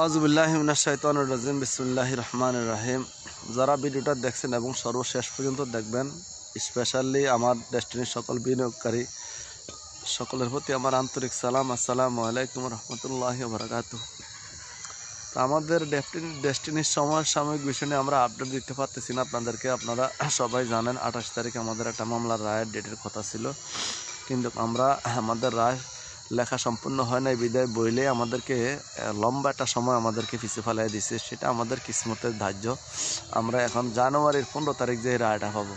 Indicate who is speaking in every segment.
Speaker 1: আউযুবিল্লাহি মিনাশ শাইতানির রাজিম বিসমিল্লাহির রহমানির রহিম। যারা ভিডিওটা দেখছেন এবং সর্বশেষ পর্যন্ত দেখবেন, স্পেশালি আমার ডেস্টিনির সকল বিনিয়োগকারী সকলের প্রতি আমার আন্তরিক সালাম। আসসালামু আলাইকুম রহমতুল্লাহি ওয়া বারাকাতুহু। তো আমাদের ডেস্টিনির সমসাময়িক বিষয় নিয়ে আমরা আপডেট দিতে পারতেছি না আপনাদেরকে। আপনারা সবাই জানেন 28 তারিখে আমাদের একটা মামলার রায়ের ডেটের কথা ছিল, কিন্তু আমাদের রায় লেখা সম্পূর্ণ হয় নাই বিদায় বইলে আমাদেরকে লম্বা একটা সময় আমাদেরকে পিছু ফেলাই দিছে। সেটা আমাদের কিসমতের ধার্য। আমরা এখন জানুয়ারির 15 তারিখ যে রায়টা পাবো।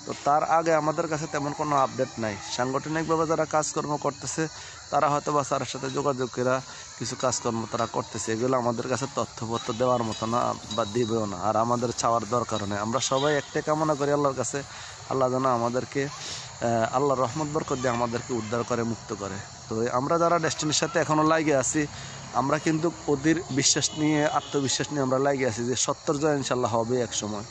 Speaker 1: তো তার আগে আমাদের কাছে তেমন কোনো আপডেট নাই। সাংগঠনিকভাবে যারা কাজকর্ম করতেছে তারা হয়তো বা স্যারের সাথে যোগাযোগ করে কিছু কাজকর্ম তারা করতেছে, এগুলো আমাদের কাছে তথ্যপত্র দেওয়ার মতো না বা দিবেও না, আর আমাদের চাওয়ার দরকার নেই। আমরা সবাই একটাই কামনা করি আল্লাহর কাছে, আল্লাহ যেন আমাদেরকে আল্লাহর রহমত বরকত দিয়ে আমাদেরকে উদ্ধার করে, মুক্ত করে। তো আমরা যারা ডেস্টিনির সাথে এখনও লাগে আছি, আমরা কিন্তু ওদের বিশ্বাস নিয়ে, আত্মবিশ্বাস নিয়ে আমরা লাগে আছি যে সত্তর জয় ইনশাল্লাহ হবে এক সময়।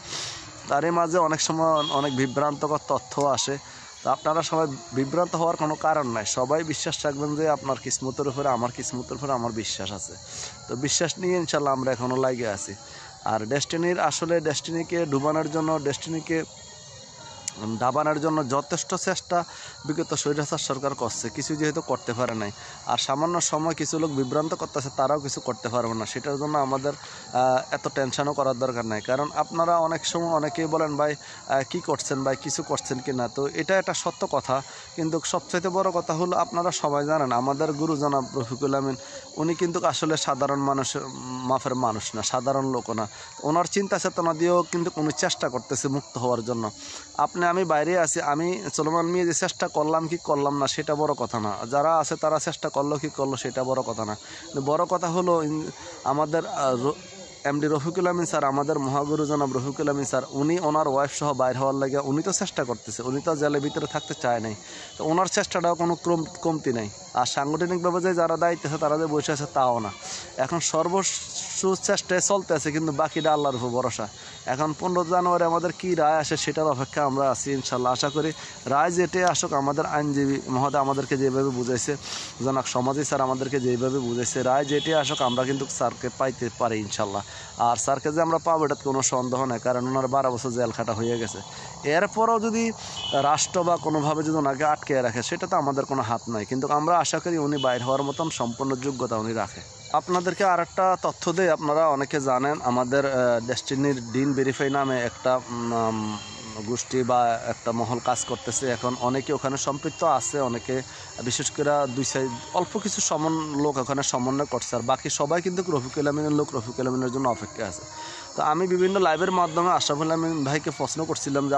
Speaker 1: তারই মাঝে অনেক সময় অনেক বিভ্রান্তকর তথ্য আসে। তো আপনারা সবাই বিভ্রান্ত হওয়ার কোনো কারণ নাই। সবাই বিশ্বাস রাখবেন যে আপনার কিসমতের উপরে, আমার কিসমতের উপরে আমার বিশ্বাস আছে। তো বিশ্বাস নিয়ে ইনশাল্লাহ আমরা এখনও লাগে আছি। আর ডেস্টিনিকে ডুবানোর জন্য, ডেস্টিনিকে দাবানোর জন্য যথেষ্ট চেষ্টা বিগত স্বৈরাচার সরকার করছে, কিছু যেহেতু করতে পারে নাই। আর সামান্য সময় কিছু লোক বিভ্রান্ত করতেছে, তারাও কিছু করতে পারবে না। সেটার জন্য আমাদের এত টেনশনও করার দরকার নাই। কারণ আপনারা অনেক সময় অনেকেই বলেন ভাই কি করছেন, ভাই কিছু করছেন কি না। তো এটা একটা সত্য কথা, কিন্তু সবচেয়ে বড় কথা হলো আপনারা সবাই জানেন আমাদের গুরু জনাব রফিকুল আমিন উনি কিন্তু আসলে সাধারণ মাফের মানুষ না, সাধারণ লোক না। ওনার চিন্তা চেতনা দিয়েও কিন্তু উনি চেষ্টা করতেছে মুক্ত হওয়ার জন্য। আমি বাইরে আছি, আমি চলমান নিয়ে যে চেষ্টা করলাম কি করলাম না সেটা বড় কথা না, যারা আছে তারা চেষ্টা করলো কি করলো সেটা বড় কথা না। বড় কথা হলো আমাদের এমডি রফিকুল আমিন স্যার, আমাদের মহাগুরু জনাব রফিকুল আমিন স্যার, উনি ওনার ওয়াইফ সহ বাইর হওয়ার লাগে উনি তো চেষ্টা করতেছে, উনি তো জেলের ভিতরে থাকতে চায় নাই। তো ওনার চেষ্টাটাও কোনো কমতি নাই। আর সাংগঠনিকভাবে যে যারা দায়িত্ব আছে তারা যে বসে আছে তাও না। এখন চেষ্টায় চলতে আছে, কিন্তু বাকিটা আল্লাহর উপর ভরসা। এখন 15 জানুয়ারি আমাদের কি রায় আসে সেটার অপেক্ষা আমরা আছি ইনশাল্লাহ। আশা করি রায় যেটাই আসুক, আমাদের আইনজীবী মহোদয় আমাদেরকে যেভাবে বুঝাইছে, জনাব সমাজী স্যার আমাদেরকে যেভাবে বুঝাইছে, রায় যেটাই আসুক আমরা কিন্তু স্যারকে পাইতে পারি ইনশাল্লাহ। আর স্যারকে যে আমরা পাবো এটাতে কোনো সন্দেহ নেই, কারণ ওনার 12 বছর জেল খাটা হয়ে গেছে। এরপরও যদি রাষ্ট্র বা কোনোভাবে যদি ওনাকে আটকে রাখে সেটা তো আমাদের কোনো হাত নাই, কিন্তু আমরা আশা করি উনি বাইর হওয়ার মতন সম্পূর্ণ যোগ্যতা উনি রাখে। আপনাদেরকে আর একটা তথ্য দেই, আপনারা অনেকে জানেন আমাদের ডেস্টিনির ডিন ভেরিফাই নামে একটা গোষ্ঠী বা একটা মহল কাজ করতেছে। এখন অনেকে ওখানে সম্পৃক্ত আছে, অনেকে বিশেষ করে অল্প কিছু লোক ওখানে সমন্বয় করছে, আর বাকি সবাই কিন্তু রফিকুল আমিনের লোক, রফিকুল আমিনের জন্য অপেক্ষা আছে। তো আমি বিভিন্ন লাইভের মাধ্যমে আশরাফুল আমিন ভাইকে প্রশ্ন করছিলাম যে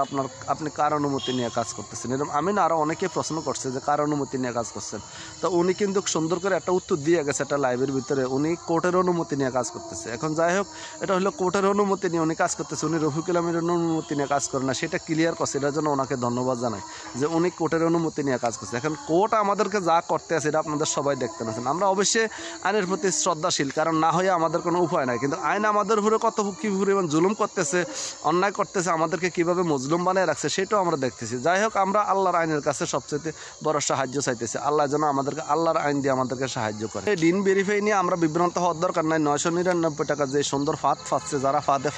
Speaker 1: আপনি কার অনুমতি নিয়ে কাজ করতেছেন, এরকম আমি না আরও অনেকে প্রশ্ন করছে যে কার অনুমতি নিয়ে কাজ করছেন। তো উনি কিন্তু সুন্দর করে একটা উত্তর দিয়ে গেছে একটা লাইভের ভিতরে, উনি কোর্টের অনুমতি নিয়ে কাজ করতেছে। এখন যাই হোক, এটা হলো কোর্টের অনুমতি নিয়ে উনি কাজ করতেছে, উনি রফিকুল আমিনের অনুমতি নিয়ে কাজ করে না, সেটা ক্লিয়ার করছে। এটার জন্য ওনাকে ধন্যবাদ জানাই যে উনি কোর্টের অনুমতি নিয়ে কাজ করছে। এখন কোর্ট আমাদেরকে যা করতে আছে এটা আপনাদের সবাই দেখতে পাচ্ছেন। আমরা অবশ্যই আইনের প্রতি শ্রদ্ধাশীল, কারণ না হয়ে আমাদের কোনো উপায় নাই। কিন্তু আইন আমাদের উপরে কি পরিমাণ জুলুম করতেছে, অন্যায় করতেছে, আমাদেরকে কিভাবে মজলুম বানিয়ে রাখছে সেটাও আমরা দেখতেছি। যাই হোক, আমরা আল্লাহর আইনের কাছে সবচেয়ে বড় সাহায্য চাইতেছি। আল্লাহ যেন আমাদেরকে আল্লাহর আইন দিয়ে আমাদেরকে সাহায্য করে। ডিন ভেরিফাই নিয়ে আমরা বিভ্রান্ত হওয়ার দরকার নাই। 999 টাকা যে সুন্দর ফাঁদ ফাঁদছে, যারা ফাঁদে